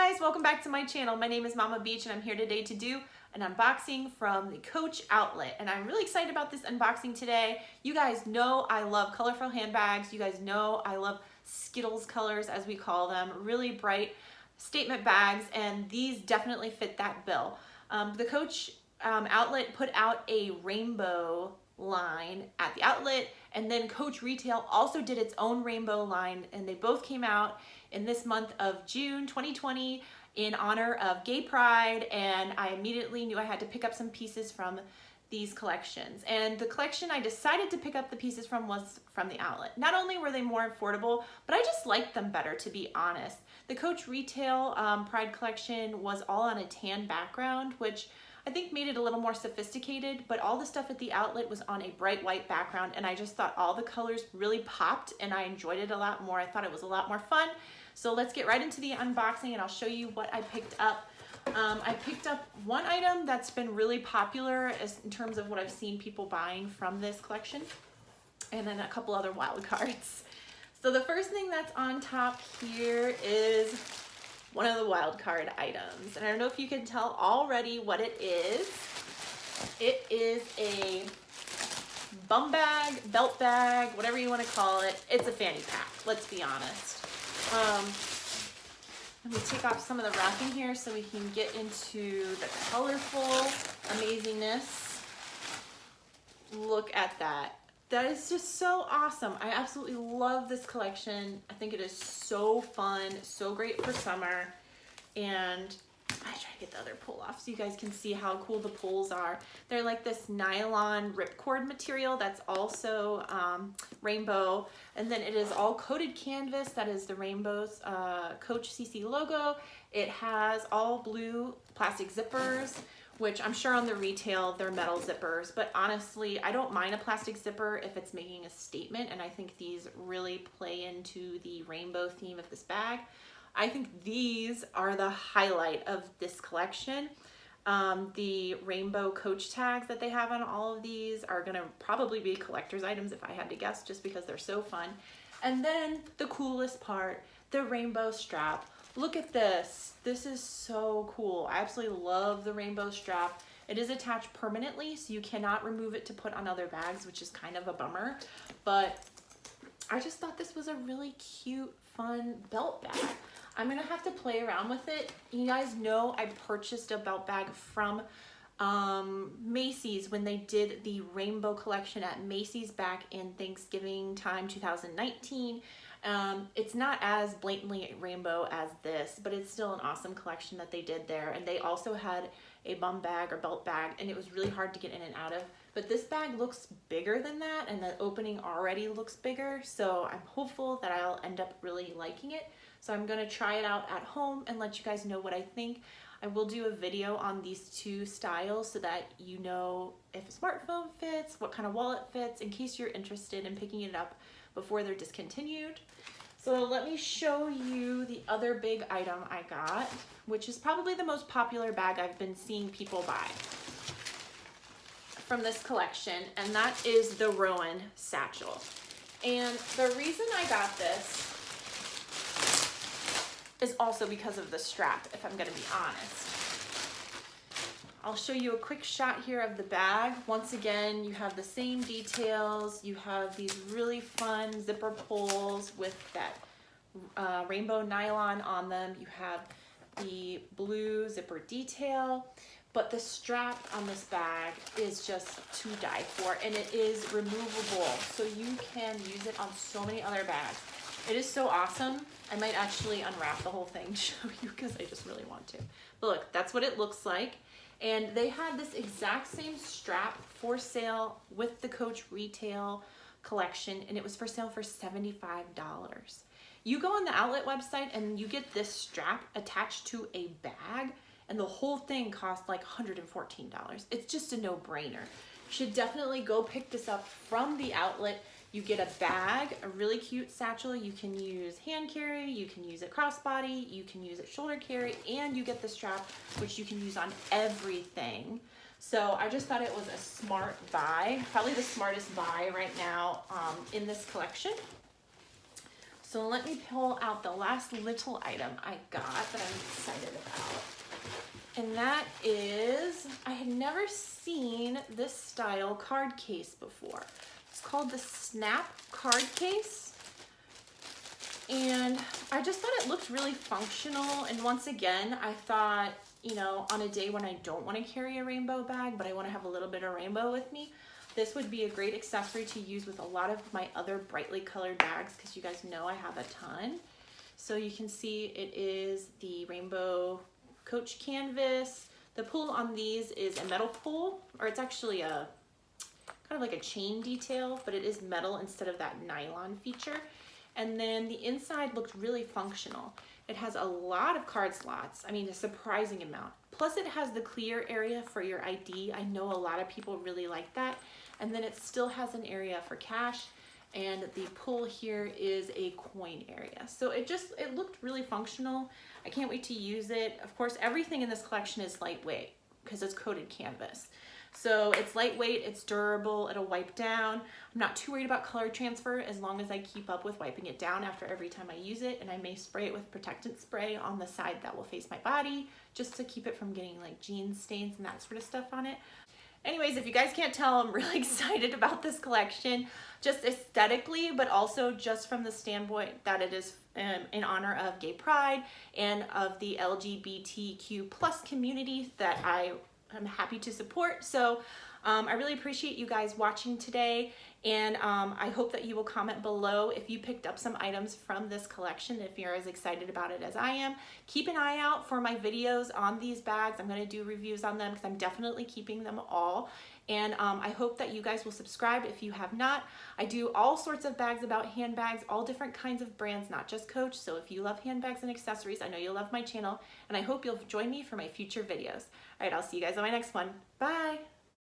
guys, welcome back to my channel. My name is Mama Beach and I'm here today to do an unboxing from the Coach outlet. And I'm really excited about this unboxing today. You guys know I love colorful handbags. You guys know I love Skittles colors, as we call them, really bright statement bags, and these definitely fit that bill. The Coach outlet put out a rainbow line at the outlet, and then Coach Retail also did its own rainbow line, and they both came out in this month of June 2020 in honor of Gay Pride, and I immediately knew I had to pick up some pieces from these collections. And the collection I decided to pick up the pieces from was from the outlet. Not only were they more affordable, but I just liked them better, to be honest. The Coach Retail Pride collection was all on a tan background, which I think made it a little more sophisticated, but all the stuff at the outlet was on a bright white background, and I just thought all the colors really popped and I enjoyed it a lot more. I thought it was a lot more fun. So let's get right into the unboxing and I'll show you what I picked up. I picked up one item that's been really popular in terms of what I've seen people buying from this collection, and then a couple other wild cards. So the first thing that's on top here is one of the wild card items. And I don't know if you can tell already what it is. It is a bum bag, belt bag, whatever you want to call it. It's a fanny pack, let's be honest. Let me take off some of the wrapping here so we can get into the colorful amazingness. Look at that. That is just so awesome. I absolutely love this collection. I think it is so fun, so great for summer. And I try to get the other pull off so you guys can see how cool the pulls are. They're like this nylon ripcord material that's also rainbow. And then it is all coated canvas. That is the Rainbow's Coach CC logo. It has all blue plastic zippers, which I'm sure on the retail they're metal zippers, but honestly I don't mind a plastic zipper if it's making a statement, and I think these really play into the rainbow theme of this bag. I think these are the highlight of this collection. The rainbow Coach tags that they have on all of these are gonna probably be collector's items if I had to guess, just because they're so fun. And then the coolest part, the rainbow strap. Look at this. This is so cool. I absolutely love the rainbow strap. It is attached permanently, so you cannot remove it to put on other bags, which is kind of a bummer. But I just thought this was a really cute, fun belt bag. I'm gonna have to play around with it. You guys know I purchased a belt bag from Macy's when they did the rainbow collection at Macy's back in Thanksgiving time 2019. It's not as blatantly rainbow as this, but it's still an awesome collection that they did there. And they also had a bum bag or belt bag, and it was really hard to get in and out of. But this bag looks bigger than that, and the opening already looks bigger. So I'm hopeful that I'll end up really liking it. So I'm gonna try it out at home and let you guys know what I think. I will do a video on these two styles so that you know if a smartphone fits, what kind of wallet fits, in case you're interested in picking it up before they're discontinued. So let me show you the other big item I got, which is probably the most popular bag I've been seeing people buy from this collection, and that is the Rowan satchel. And the reason I got this is also because of the strap, if I'm gonna be honest. I'll show you a quick shot here of the bag. Once again, you have the same details. You have these really fun zipper pulls with that rainbow nylon on them. You have the blue zipper detail, but the strap on this bag is just to die for, and it is removable, so you can use it on so many other bags. It is so awesome. I might actually unwrap the whole thing to show you because I just really want to. But look, that's what it looks like. And they had this exact same strap for sale with the Coach Retail collection, and it was for sale for $75. You go on the outlet website and you get this strap attached to a bag, and the whole thing cost like $114. It's just a no-brainer. You should definitely go pick this up from the outlet. You get a bag, a really cute satchel. You can use hand carry, you can use it crossbody, you can use it shoulder carry, and you get the strap, which you can use on everything. So I just thought it was a smart buy, probably the smartest buy right now in this collection. So let me pull out the last little item I got that I'm excited And that is, I had never seen this style card case before. It's called the Snap Card Case. And I just thought it looked really functional. And once again, I thought, you know, on a day when I don't want to carry a rainbow bag, but I want to have a little bit of rainbow with me, this would be a great accessory to use with a lot of my other brightly colored bags, because you guys know I have a ton. So you can see it is the rainbow Coach canvas. The pull on these is a metal pull, or it's actually a kind of like a chain detail, but it is metal instead of that nylon feature. And then the inside looked really functional. It has a lot of card slots. I mean, a surprising amount. Plus it has the clear area for your ID. I know a lot of people really like that. And then it still has an area for cash. And the pull here is a coin area. So it looked really functional. I can't wait to use it. Of course, everything in this collection is lightweight because it's coated canvas. So it's lightweight, it's durable, it'll wipe down. I'm not too worried about color transfer as long as I keep up with wiping it down after every time I use it, and I may spray it with protectant spray on the side that will face my body just to keep it from getting like jean stains and that sort of stuff on it. Anyways, if you guys can't tell, I'm really excited about this collection, just aesthetically, but also just from the standpoint that it is in honor of Gay Pride and of the LGBTQ plus community that I'm happy to support. So I really appreciate you guys watching today, and I hope that you will comment below if you picked up some items from this collection, if you're as excited about it as I am. Keep an eye out for my videos on these bags. I'm going to do reviews on them because I'm definitely keeping them all. And I hope that you guys will subscribe if you have not. I do all sorts of bags about handbags, all different kinds of brands, not just Coach. So if you love handbags and accessories, I know you'll love my channel, and I hope you'll join me for my future videos. All right, I'll see you guys on my next one. Bye.